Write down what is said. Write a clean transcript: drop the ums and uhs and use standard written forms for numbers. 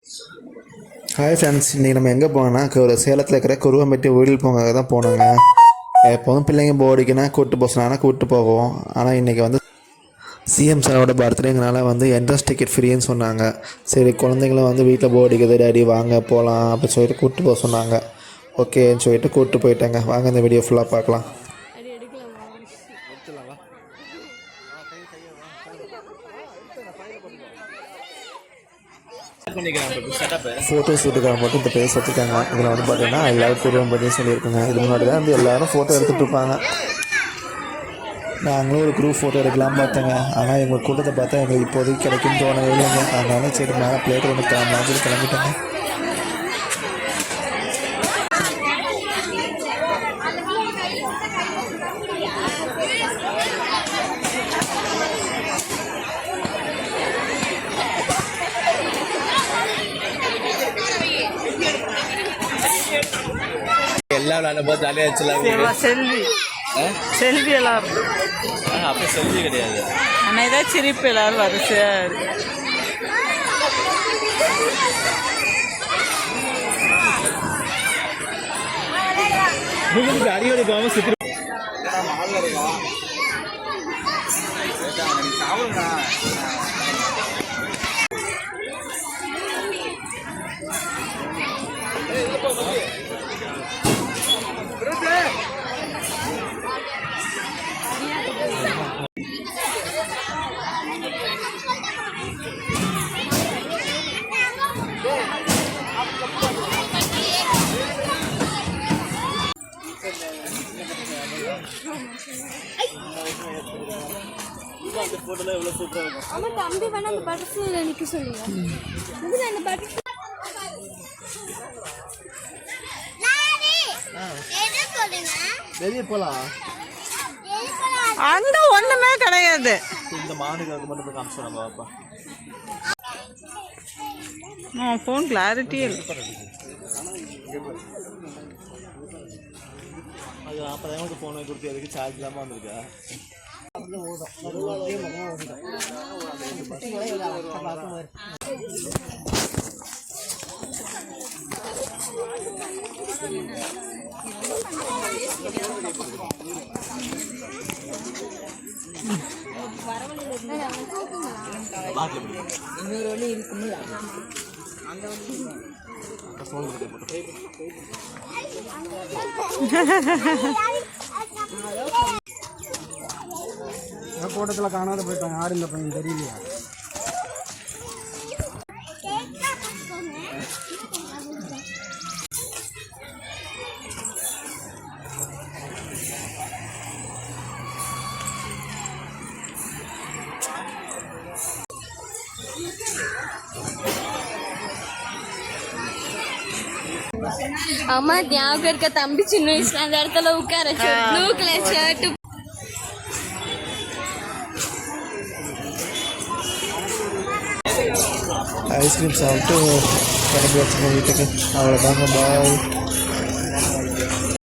Hi friends, இன்றைக்கி நம்ம எங்கே போனோம்னா ஒரு சேலத்தில் இருக்கிற குருவம்பட்டி ஊரில் போங்க தான் போனோங்க. எப்போதும் பிள்ளைங்க போடிக்குன்னா கூப்பிட்டு போக சொன்னாங்கன்னா கூப்பிட்டு போவோம். ஆனால் இன்றைக்கி வந்து சிஎம் சாரோட பர்த்டேங்கனால வந்து என்ட்ரன்ஸ் டிக்கெட் ஃப்ரீன்னு சொன்னாங்க. சரி, குழந்தைங்களும் வந்து வீட்டில் போடிக்குது டாடி வாங்க போகலாம் அப்படின்னு சொல்லிட்டு கூப்பிட்டு போக சொன்னாங்க. ஓகேன்னு சொல்லிட்டு கூப்பிட்டு போயிட்டாங்க. வாங்க இந்த வீடியோ ஃபுல்லாக பார்க்கலாம். ஃபோட்டோ ஷூட்டுக்காக மட்டும் இந்த பேஸ் வச்சுருக்காங்க. இதில் வந்து பார்த்தீங்கன்னா எல்லோரும் குருவம்பட்டின்னு சொல்லியிருக்காங்க. இது முன்னாடி தான் வந்து எல்லோரும் ஃபோட்டோ எடுத்துகிட்டு இருப்பாங்க. நாங்களும் ஒரு குரூப் ஃபோட்டோ எடுக்கலாம் பார்த்தேங்க. ஆனால் எங்கள் கூட்டத்தை பார்த்தா எங்களுக்கு இப்போதைக்கு கிடைக்குன்னு தோணவே இல்லைங்க. அதனால சரி மேலே பிளேட் ஒன்று கிளம்பி கிளம்பிட்டாங்க. எல்லாம் விளையாடும் ஜாலியாக வச்சுலாம். செல்வி எல்லாம் அப்போ செல்வி கிடையாது. ஆனால் ஏதாவது சிரிப்பு எல்லாரும் வரிசையா அடியோடி போகாம சுற்றி தம்பி வேணா அந்த பட்டர்ஃப்ளை நிக்க சொல்லுங்க. அந்த பட்டர்ஃப்ளை வெளியே போலாம். அங்க ஒண்ணுமே கிடையாது. இந்த மானுக்கு மட்டும் காமிச்சு நம்ம பாப்பா. ஃபோன் கிளாரிட்டி இல்லை. அது 40,000 ஃபோனை கொடுத்து எதுக்கு சார்ஜ் இல்லாமல் வந்திருக்கா? இன்னொரு வழி இருக்குல்ல, கூட்டத்தில் காணாத போயிட்டாங்க. யார் இந்த பையன் தெரியலையா? அம்மா ஞாபகம் இருக்க தம்பி சின்ன வயசுல அந்த இடத்துல உட்கார ப்ளூ கலர் ஷர்ட் ஐஸ்கிரீம் சாப்பிட்டு கிளம்பி வச்சுருக்கோம் வீட்டுக்கு. அவ்வளோதாங்க, பாய்.